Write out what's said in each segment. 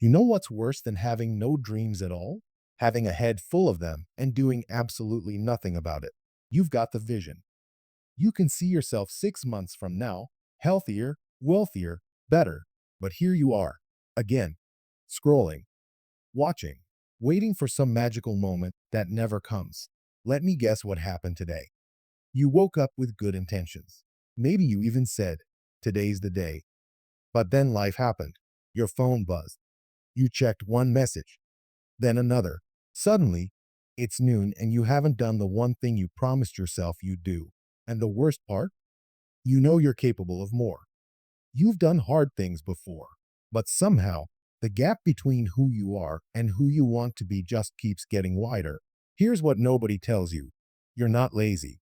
You know what's worse than having no dreams at all? Having a head full of them and doing absolutely nothing about it. You've got the vision. You can see yourself 6 months from now, healthier, wealthier, better. But here you are, again, scrolling, watching, waiting for some magical moment that never comes. Let me guess what happened today. You woke up with good intentions. Maybe you even said, "Today's the day." But then life happened. Your phone buzzed. You checked one message, then another. Suddenly, it's noon and you haven't done the one thing you promised yourself you'd do. And the worst part? You know you're capable of more. You've done hard things before, but somehow the gap between who you are and who you want to be just keeps getting wider. Here's what nobody tells you. You're not lazy.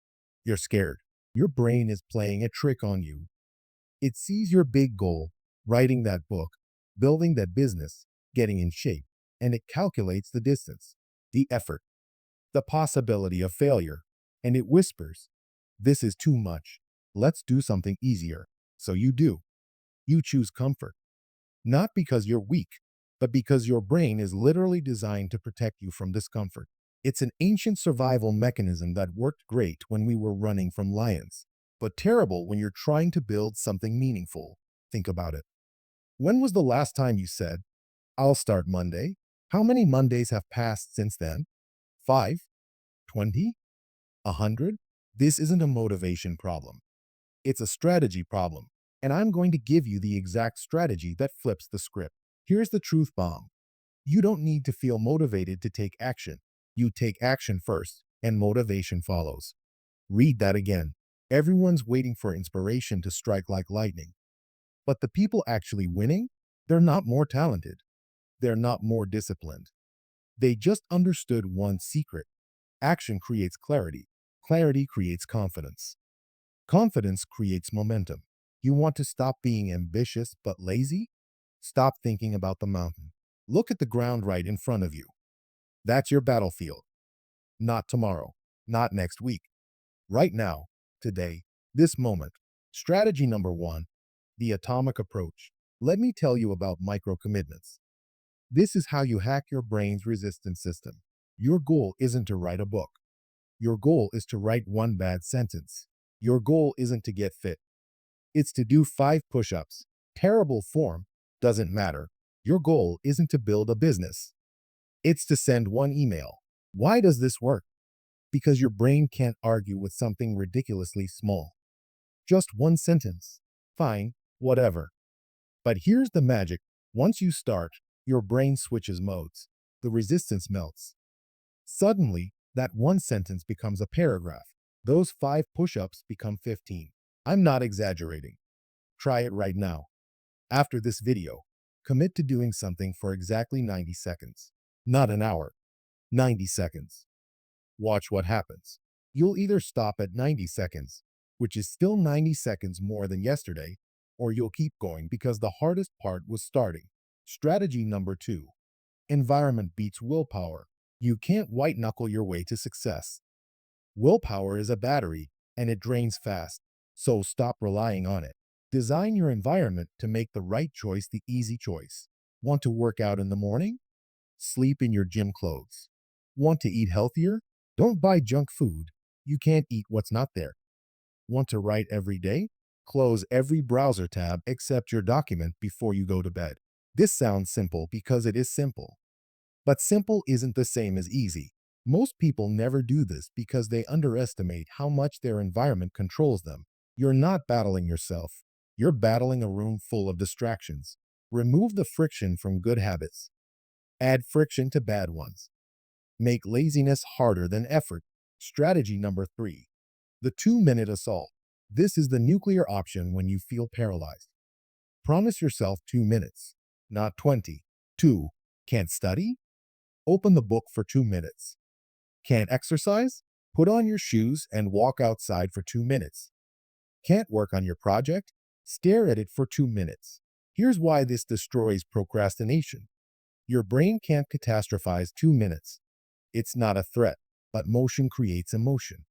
You're scared. Your brain is playing a trick on you. It sees your big goal, writing that book, building that business, getting in shape, and it calculates the distance, the effort, the possibility of failure, and it whispers, "This is too much. Let's do something easier." So you do. You choose comfort, not because you're weak, but because your brain is literally designed to protect you from discomfort. It's an ancient survival mechanism that worked great when we were running from lions, but terrible when you're trying to build something meaningful. Think about it. When was the last time you said, "I'll start Monday"? How many Mondays have passed since then? 5? 20? 100? This isn't a motivation problem. It's a strategy problem. And I'm going to give you the exact strategy that flips the script. Here's the truth bomb. You don't need to feel motivated to take action. You take action first, and motivation follows. Read that again. Everyone's waiting for inspiration to strike like lightning. But the people actually winning, they're not more talented. They're not more disciplined. They just understood one secret. Action creates clarity. Clarity creates confidence. Confidence creates momentum. You want to stop being ambitious but lazy? Stop thinking about the mountain. Look at the ground right in front of you. That's your battlefield. Not tomorrow, not next week. Right now, today, this moment. Strategy number one, the atomic approach. Let me tell you about micro commitments. This is how you hack your brain's resistance system. Your goal isn't to write a book. Your goal is to write one bad sentence. Your goal isn't to get fit. It's to do 5 push-ups. Terrible form doesn't matter. Your goal isn't to build a business. It's to send one email. Why does this work? Because your brain can't argue with something ridiculously small. Just one sentence. Fine, whatever. But here's the magic. Once you start, your brain switches modes. The resistance melts. Suddenly, that one sentence becomes a paragraph. Those 5 push-ups become 15. I'm not exaggerating. Try it right now. After this video, commit to doing something for exactly 90 seconds. Not an hour. 90 seconds. Watch what happens. You'll either stop at 90 seconds, which is still 90 seconds more than yesterday, or you'll keep going because the hardest part was starting. Strategy number two. Environment beats willpower. You can't white-knuckle your way to success. Willpower is a battery, and it drains fast, so stop relying on it. Design your environment to make the right choice the easy choice. Want to work out in the morning? Sleep in your gym clothes. Want to eat healthier? Don't buy junk food. You can't eat what's not there. Want to write every day? Close every browser tab except your document before you go to bed. This sounds simple because it is simple. But simple isn't the same as easy. Most people never do this because they underestimate how much their environment controls them. You're not battling yourself. You're battling a room full of distractions. Remove the friction from good habits. Add friction to bad ones. Make laziness harder than effort. Strategy number three, the 2-minute assault. This is the nuclear option when you feel paralyzed. Promise yourself 2 minutes, not 20. 2. Can't study? Open the book for 2 minutes. Can't exercise? Put on your shoes and walk outside for 2 minutes. Can't work on your project? Stare at it for 2 minutes. Here's why this destroys procrastination. Your brain can't catastrophize 2 minutes. It's not a threat, but motion creates emotion.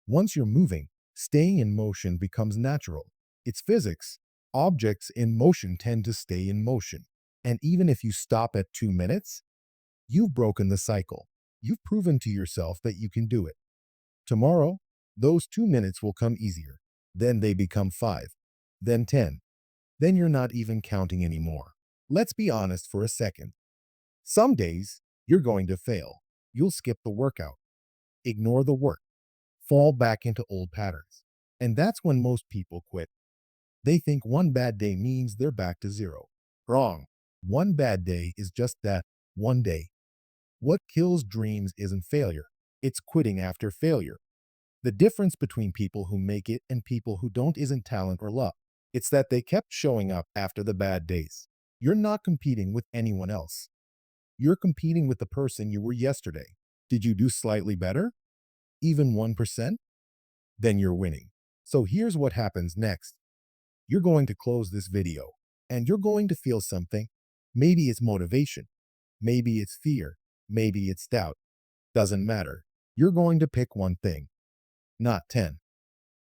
Once you're moving, staying in motion becomes natural. It's physics. Objects in motion tend to stay in motion. And even if you stop at 2 minutes, you've broken the cycle. You've proven to yourself that you can do it. Tomorrow, those 2 minutes will come easier. Then they become 5, then 10. Then you're not even counting anymore. Let's be honest for a second. Some days, you're going to fail. You'll skip the workout, ignore the work, fall back into old patterns. And that's when most people quit. They think one bad day means they're back to zero. Wrong. One bad day is just that, one day. What kills dreams isn't failure. It's quitting after failure. The difference between people who make it and people who don't isn't talent or luck. It's that they kept showing up after the bad days. You're not competing with anyone else. You're competing with the person you were yesterday. Did you do slightly better? Even 1%? Then you're winning. So here's what happens next. You're going to close this video and you're going to feel something. Maybe it's motivation. Maybe it's fear. Maybe it's doubt. Doesn't matter. You're going to pick one thing, not 10.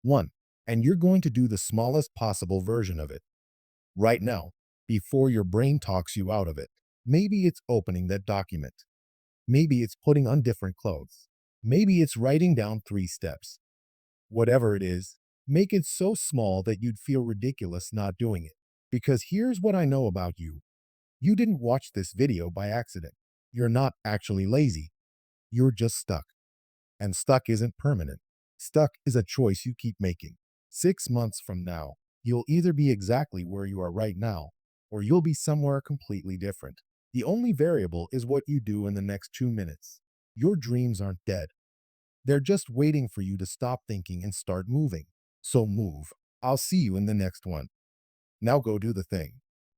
One. And you're going to do the smallest possible version of it. Right now, before your brain talks you out of it. Maybe it's opening that document. Maybe it's putting on different clothes. Maybe it's writing down 3 steps. Whatever it is, make it so small that you'd feel ridiculous not doing it. Because here's what I know about you. You didn't watch this video by accident. You're not actually lazy. You're just stuck. And stuck isn't permanent. Stuck is a choice you keep making. 6 months from now, you'll either be exactly where you are right now, or you'll be somewhere completely different. The only variable is what you do in the next 2 minutes. Your dreams aren't dead. They're just waiting for you to stop thinking and start moving. So move. I'll see you in the next one. Now go do the thing.